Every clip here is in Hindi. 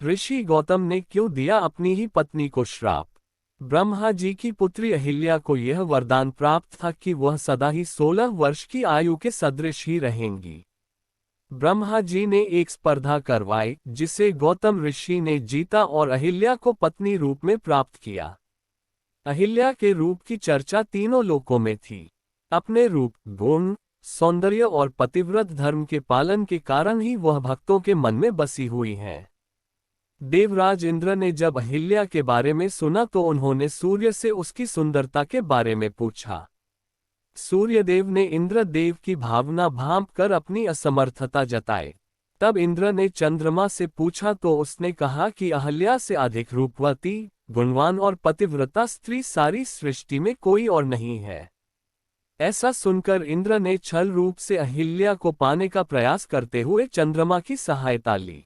ऋषि गौतम ने क्यों दिया अपनी ही पत्नी को श्राप? ब्रह्मा जी की पुत्री अहिल्या को यह वरदान प्राप्त था कि वह सदा ही 16 वर्ष की आयु के सदृश ही रहेंगी। ब्रह्मा जी ने एक स्पर्धा करवाई जिसे गौतम ऋषि ने जीता और अहिल्या को पत्नी रूप में प्राप्त किया। अहिल्या के रूप की चर्चा तीनों लोकों में थी। अपने रूप, गुण, सौंदर्य और पतिव्रत धर्म के पालन के कारण ही वह भक्तों के मन में बसी हुई हैं। देवराज इंद्र ने जब अहिल्या के बारे में सुना तो उन्होंने सूर्य से उसकी सुंदरता के बारे में पूछा। सूर्यदेव ने इंद्र देव की भावना भांप कर अपनी असमर्थता जताई। तब इंद्र ने चंद्रमा से पूछा तो उसने कहा कि अहिल्या से अधिक रूपवती, गुणवान और पतिव्रता स्त्री सारी सृष्टि में कोई और नहीं है। ऐसा सुनकर इंद्र ने छल रूप से अहिल्या को पाने का प्रयास करते हुए चंद्रमा की सहायता ली।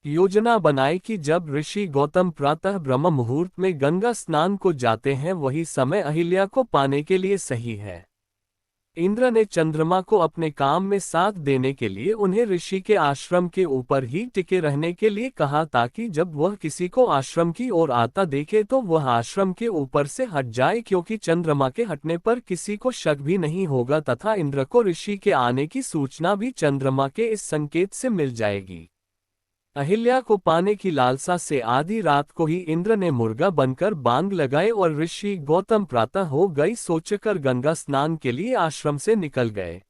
योजना बनाई कि जब ऋषि गौतम प्रातः ब्रह्म मुहूर्त में गंगा स्नान को जाते हैं वही समय अहिल्या को पाने के लिए सही है। इंद्र ने चंद्रमा को अपने काम में साथ देने के लिए उन्हें ऋषि के आश्रम के ऊपर ही टिके रहने के लिए कहा ताकि जब वह किसी को आश्रम की ओर आता देखे तो वह आश्रम के ऊपर से हट जाए, क्योंकि चंद्रमा के हटने पर किसी को शक भी नहीं होगा तथा इंद्र को ऋषि के आने की सूचना भी चंद्रमा के इस संकेत से मिल जाएगी। अहिल्या को पाने की लालसा से आधी रात को ही इंद्र ने मुर्गा बनकर बांग लगाए और ऋषि गौतम प्रातः हो गई सोचकर गंगा स्नान के लिए आश्रम से निकल गए।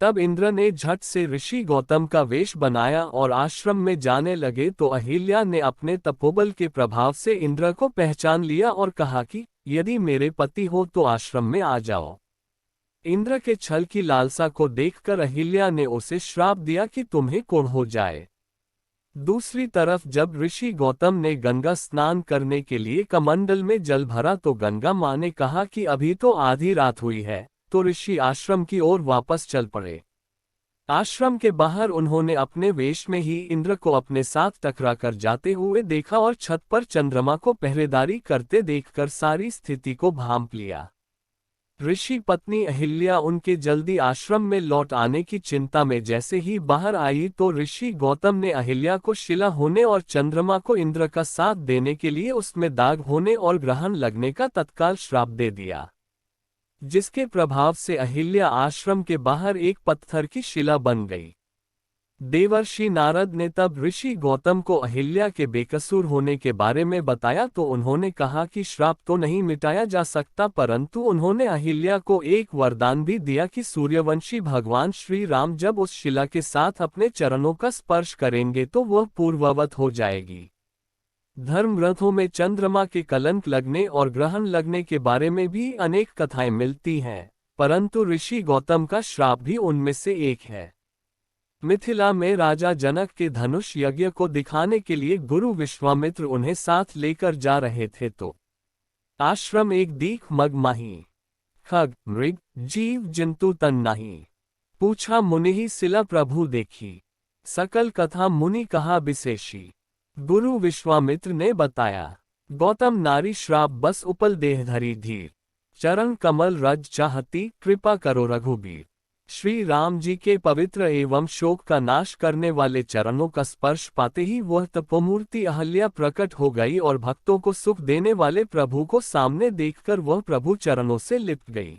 तब इंद्र ने झट से ऋषि गौतम का वेश बनाया और आश्रम में जाने लगे तो अहिल्या ने अपने तपोबल के प्रभाव से इंद्र को पहचान लिया और कहा कि यदि मेरे पति हो तो आश्रम में आ जाओ। इंद्र के छल की लालसा को देखकर अहिल्या ने उसे श्राप दिया कि तुम्हें कोढ़ हो जाए। दूसरी तरफ जब ऋषि गौतम ने गंगा स्नान करने के लिए कमंडल में जल भरा तो गंगा मां ने कहा कि अभी तो आधी रात हुई है, तो ऋषि आश्रम की ओर वापस चल पड़े। आश्रम के बाहर उन्होंने अपने वेश में ही इंद्र को अपने साथ टकरा कर जाते हुए देखा और छत पर चंद्रमा को पहरेदारी करते देखकर सारी स्थिति को भांप लिया। ऋषि पत्नी अहिल्या उनके जल्दी आश्रम में लौट आने की चिंता में जैसे ही बाहर आई तो ऋषि गौतम ने अहिल्या को शिला होने और चंद्रमा को इंद्र का साथ देने के लिए उसमें दाग होने और ग्रहण लगने का तत्काल श्राप दे दिया, जिसके प्रभाव से अहिल्या आश्रम के बाहर एक पत्थर की शिला बन गई। देवर्षि नारद ने तब ऋषि गौतम को अहिल्या के बेकसूर होने के बारे में बताया तो उन्होंने कहा कि श्राप तो नहीं मिटाया जा सकता, परंतु उन्होंने अहिल्या को एक वरदान भी दिया कि सूर्यवंशी भगवान श्री राम जब उस शिला के साथ अपने चरणों का स्पर्श करेंगे तो वह पूर्ववत हो जाएगी। धर्म ग्रंथों में चंद्रमा के कलंक लगने और ग्रहण लगने के बारे में भी अनेक कथाएं मिलती हैं, परंतु ऋषि गौतम का श्राप भी उनमें से एक है। मिथिला में राजा जनक के धनुष यज्ञ को दिखाने के लिए गुरु विश्वामित्र उन्हें साथ लेकर जा रहे थे तो आश्रम एक दीख मग माही, खग मृग जीव जंतु तन नाही। पूछा मुनि ही सिला प्रभु देखी, सकल कथा मुनि कहा विशेषी। गुरु विश्वामित्र ने बताया, गौतम नारी श्राप बस उपल देह धरी धीर, चरण कमल रज चाहती कृपा करो रघुबीर। श्री राम जी के पवित्र एवं शोक का नाश करने वाले चरणों का स्पर्श पाते ही वह तपोमूर्ति अहिल्या प्रकट हो गई और भक्तों को सुख देने वाले प्रभु को सामने देखकर वह प्रभु चरणों से लिप्ट गई।